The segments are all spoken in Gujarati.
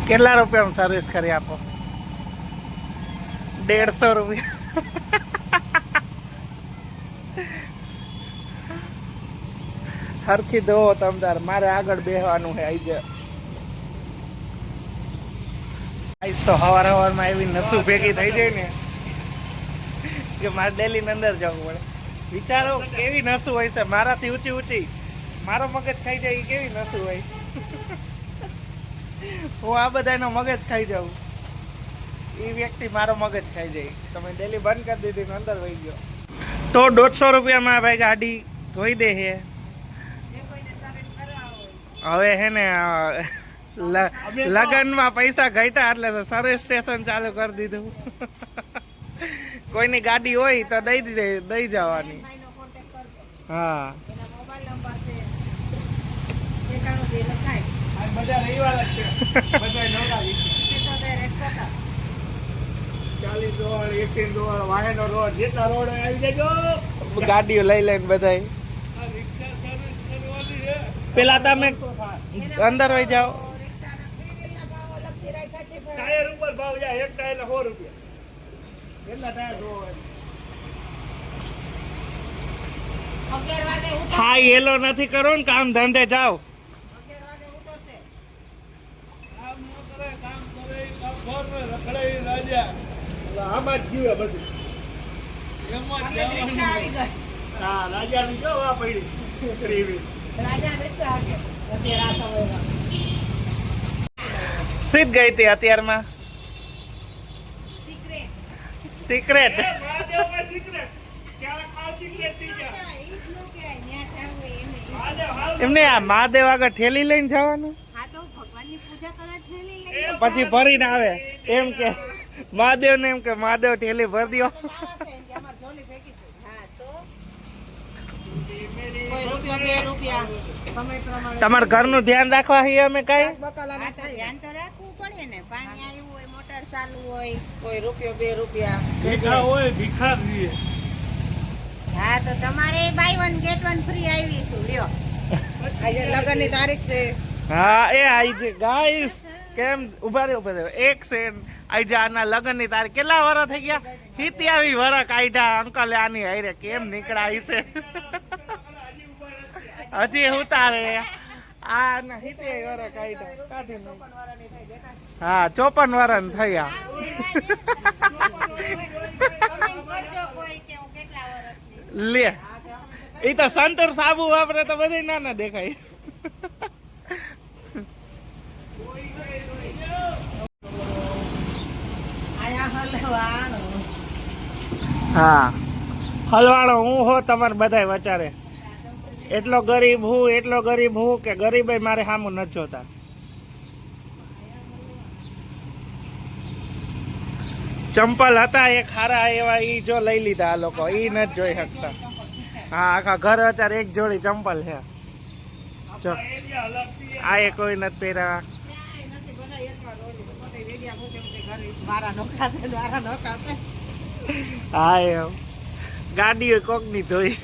કેટલા રૂપિયામાં સર્વિસ કરી આપો? 150 રૂપિયા. હરખી દો તમતાર, મારે આગળ બેહવાનું છે. આઈ જાય આઈસ તો હવારમાં એવી નસું ભેગી થઈ જાય ને કે મારે ડેલી ની અંદર જવું પડે. વિચારો કેવી નસું હોય છે, મારાથી ઊંચી ઊંચી મારો મગજ ખાઈ જાય. કેવી નસું હોય, હું આ બધાનો મગજ ખાઈ જાઉં, એ વ્યક્તિ મારો મગજ ખાઈ જાય. તમે ડેલી બંધ કરી દીધી, અંદર વહી ગયો તો 150 રૂપિયામાં ભાઈ ગાડી ધોઈ દે છે. હવે હે ને લગનમાં પૈસા ઘટ્યા એટલે સર્વિસ સ્ટેશન ચાલુ કરી દીધું. કોઈની ગાડી હોય તો દઈ જવાની. હા, ગાડીઓ લઈ લઈને બધા. પેલા તમે અંદર વહી જાઓ. ટાયર ઉપર ભાવ જાય, એક ટાયર 100 રૂપિયા. કેટલા ટાયર ધોવા? હા, એલો નથી કરો ને, કામ ધંધે જાઓ. આમાં જ જીવે બધું. હા, રાજાની જો આ પડી સીધ ગઈ હતી અત્યારમાં. સિક્રેટ એમને આ મહાદેવ આગળ ઠેલી લઈને જવાનું, પછી ભરીને આવે એમ કે મહાદેવ ને, એમ કે મહાદેવ ઠેલી ભરી દો. તમારે ઘરનું ધ્યાન રાખવા છીએ અમે કઈ ધ્યાન તો રાખવું પડે ને. પાણી આવ્યું હોય, મોટર ચાલુ હોય, કોઈ રૂપિયો 2 રૂપિયા હોય ભિખારી. હા, તો તમારે બાય 1 ગેટ 1 ફ્રી આવી છું. લ્યો, આજે લગનની તારીખ છે. હા, એ આઈ છે ગાઈસ. કેમ ઉભા રહ્યો એક સેકન્ડ. આજે આના લગનની તારીખ કેટલા વર્ષ થઈ ગયા? 27 વર્ષ કાઢ્યા અંકલ આની હારે. કેમ નીકળાય છે હજી ઉતારે. આ ના 70 વર્ષ કાઢ્યા. હા, 54 વર્ષ થયા. લે, એ તો સંતોર સાબુ વાપરે તો બધે નાના દેખાય. હા, હલવાણો હું હો તમારે બધા વચારે. એટલો ગરીબ હું કે ગરીબ મારે સામું નથી જોતા. ચંપલ હતા એક હારા એવા, ઈ જો લઈ લીધા આ લોકો. ઈ નથી જોઈ શકતા. હા, આખા ઘર અત્યારે એક જોડી ચંપલ છે. જો આ એ કોઈ નથી પહેર્યા. હા, એમ ગાડીઓ કોક ની ધોઈ.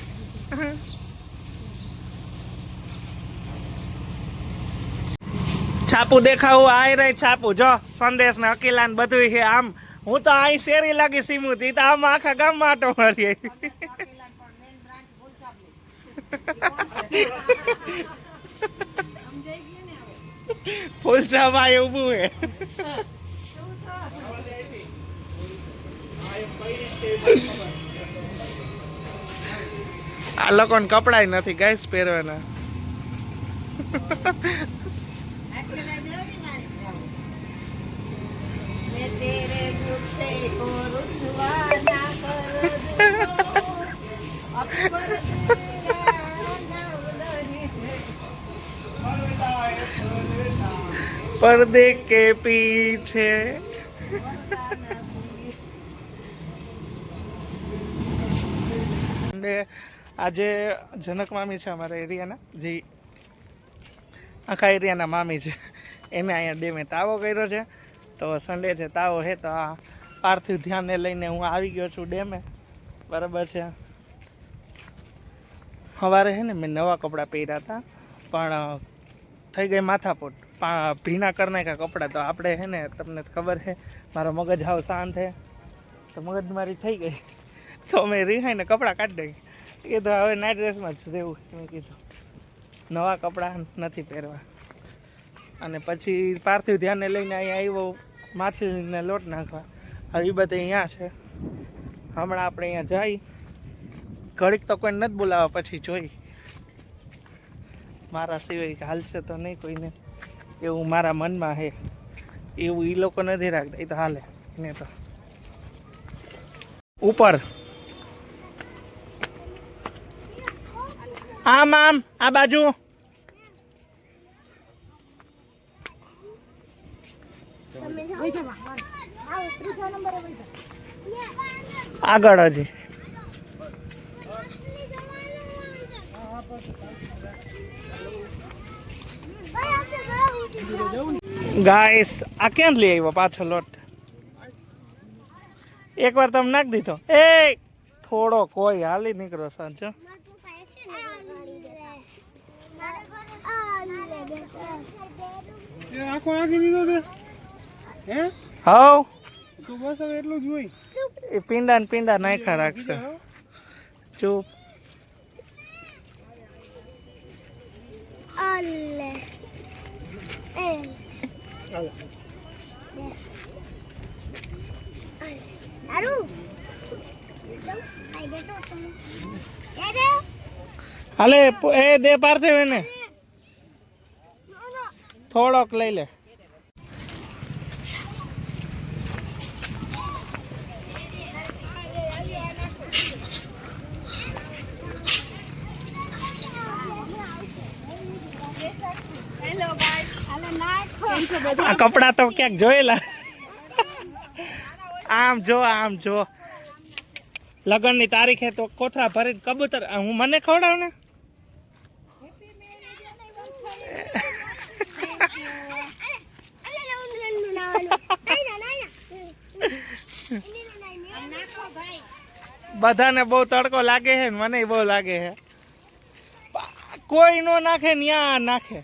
છાપું દેખાવું આઈ રહી. છાપું જો સંદેશ ને અકીલા ને બધું છે. આમ હું તો અહીં શેરી લાગી સીમું તી તો આમ આખા ગામમાં આટો મારી. ફૂલસામાં એ ઊભું હે. આ લોકોને કપડાય નથી ગાઈસ પહેરવાના. पर्दे के पीछे આજે જનક મામી છે અમારા એરિયાના, જે આખા એરિયાના મામી છે. એને અહીંયા ડેમે તાવો કર્યો છે. તો સન્ડે છે, તાવો છે. તો આ પાર્થિવ ધ્યાનને લઈને હું આવી ગયો છું ડેમે. બરાબર છે. સવારે છે ને મેં નવા કપડાં પહેર્યા હતા, પણ થઈ ગઈ માથાપોટ. ભીના કરી નાખ્યા કપડાં. તો આપણે છે ને તમને ખબર છે મારો મગજ હાવ શાંત છે, તો મગજ મારી થઈ ગઈ, તો મેં રિહાઈને કપડાં કાઢી નાખી. એ તો હવે નાઇટ ડ્રેસમાં જ રહેવું. મેં કીધું નવા કપડાં નથી પહેરવા. અને પછી પાર્થિવ ધ્યાને લઈને અહીંયા આવ્યો માછલીને લોટ નાખવા. હવે એ બધે અહીંયા છે. હમણાં આપણે અહીંયા જઈ ઘડીક તો કોઈ નથી બોલાવવા, પછી જોઈ મારા સિવાય હાલશે તો નહીં કોઈને, એવું મારા મનમાં છે. એવું એ લોકો નથી રાખતા, એ તો હાલે ને. તો ઉપર આમ આમ આ બાજુ આગળ હજી ગાઈસ આ ક્યાં લઈ આવ્યો પાછો લોટ? એકવાર તમે નાખી દીધો. એ થોડો કોઈ હાલી નીકળો સાંજો. આખો નાખી દીધો તે હે? હાવ તો બસ હવે એટલું જ હોય. એ પીંડા ને પીંડા નાખ્યા રાખશે. ચૂપ. હાલે એ દે પાર્થિવ એને થોડોક લઈ લે. આ કપડા તો ક્યાંક જોયેલા. આમ જો આમ જો, લગ્નની તારીખે તો કોથળા ભરીને કબૂતર. હું મને ખવડાવ ને. બધાને બહુ તડકો લાગે છે, મને બહુ લાગે છે. કોઈ નો નાખે ન્યા નાખે.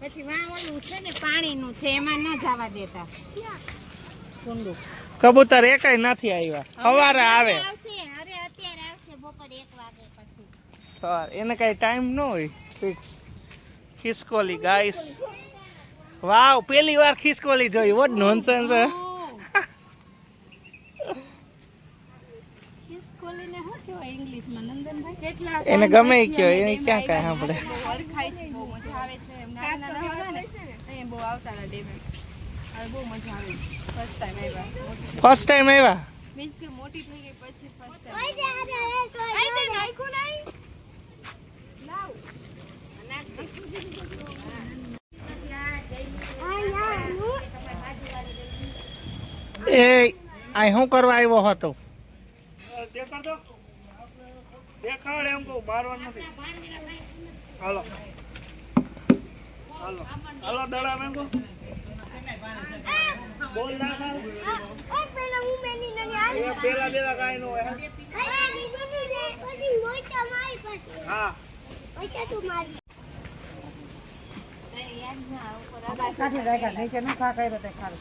પછી વાં ઓલું છે ને પાણીનું છે, એમાં ન જવા દેતા. કબૂતર એકાય નથી આવ્યા. સવારે આવે, આવશે, અરે અત્યારે આવશે બપોર 1 વાગે પછી. સવાર એને કઈ ટાઈમ ન હોય ફિક્સ. ખિસકોલી ગાઈસ, વાવ પહેલી વાર ખિસકોલી જોઈ. Vote nonsense. ખિસકોલીને શું કહેવાય ઇંગ્લિશમાં નંદનભાઈ? એને ગમે ઈ કયો, એને ક્યાં કાંઈ સાંભળે. ખાય છે, બહુ મજા આવે છે. એમ નાના નાના હતા ને અહીંયા બહુ આવતા હતા ડેમે. હવે બહુ મજા આવે. ફર્સ્ટ ટાઈમ આવ્યા. ફર્સ્ટ ટાઈમ આવ્યા. મીન્સ કે મોટી થઈ ગઈ પછી ફર્સ્ટ એ આ શું કરવા આવ્યો હતો? દેખાડ એમ કહું, મારવાનું નથી. હાલો હાલો હાલો દડા મેંગો બોલ ના ખાવ. પેલા પેલા કાઈ નો હોય. હા નીચે ન ખા કર્યો તે ખારું.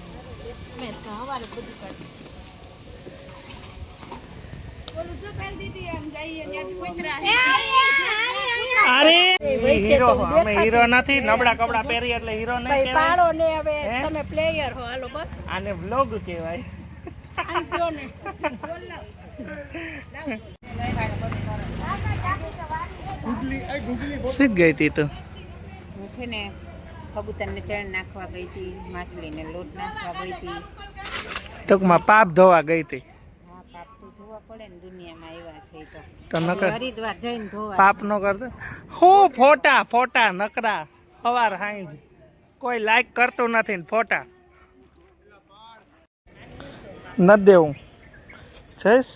અરે હીરો, અમે હીરો નથી. નબળા કપડા પહેરી એટલે હીરો નહીં કહેવાય. પાડો ને હવે તમે પ્લેયર હો. હાલો બસ આને વ્લોગ કહેવાય. સીધ ગઈ હતી તો હું છે ને કબૂતરને ચણ નાખવા ગઈ હતી, માછલીને લોટ નાખવા ગઈ હતી. ટૂંકમાં પાપ ધોવા ગઈ હતી. હા, પાપ તો ધોવા પડે ને, દુનિયામાં આવ્યા છે તો નકર હરિદ્વાર જઈને ધોવા. પાપ નો કરતો. હું ફોટા ફોટા નકરા સવાર હાંજ કોઈ લાઈક કરતું નથી ને ફોટા નથી દેવું. જઈશ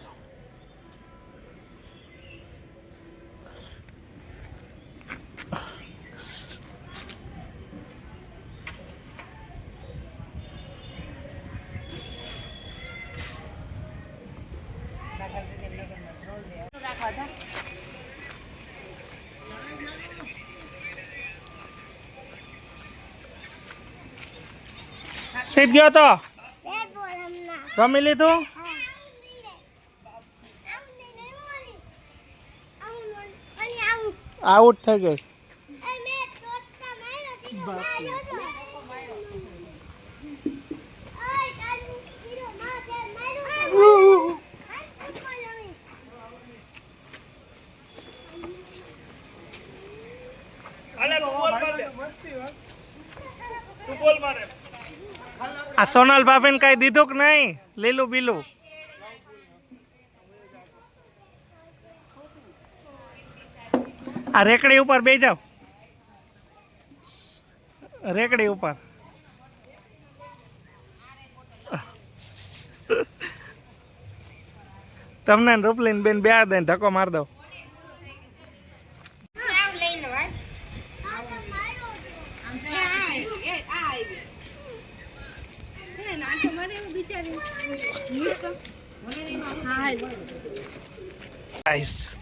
સીધ ગયો તો રમી લીધું. આઉટ થઈ ગઈ. આ સોનલ ભાભીને કઈ દીધું કે નહીં? લીલું બીલું આ રેકડી ઉપર બેસી જાવ. રેકડી ઉપર તમને રૂપલીન બેન બે દે ધક્કો માર દો.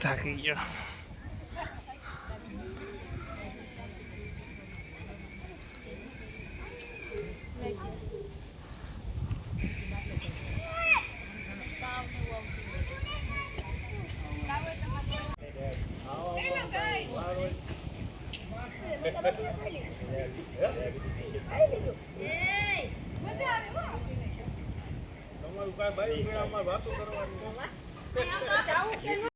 થાકી ગયો.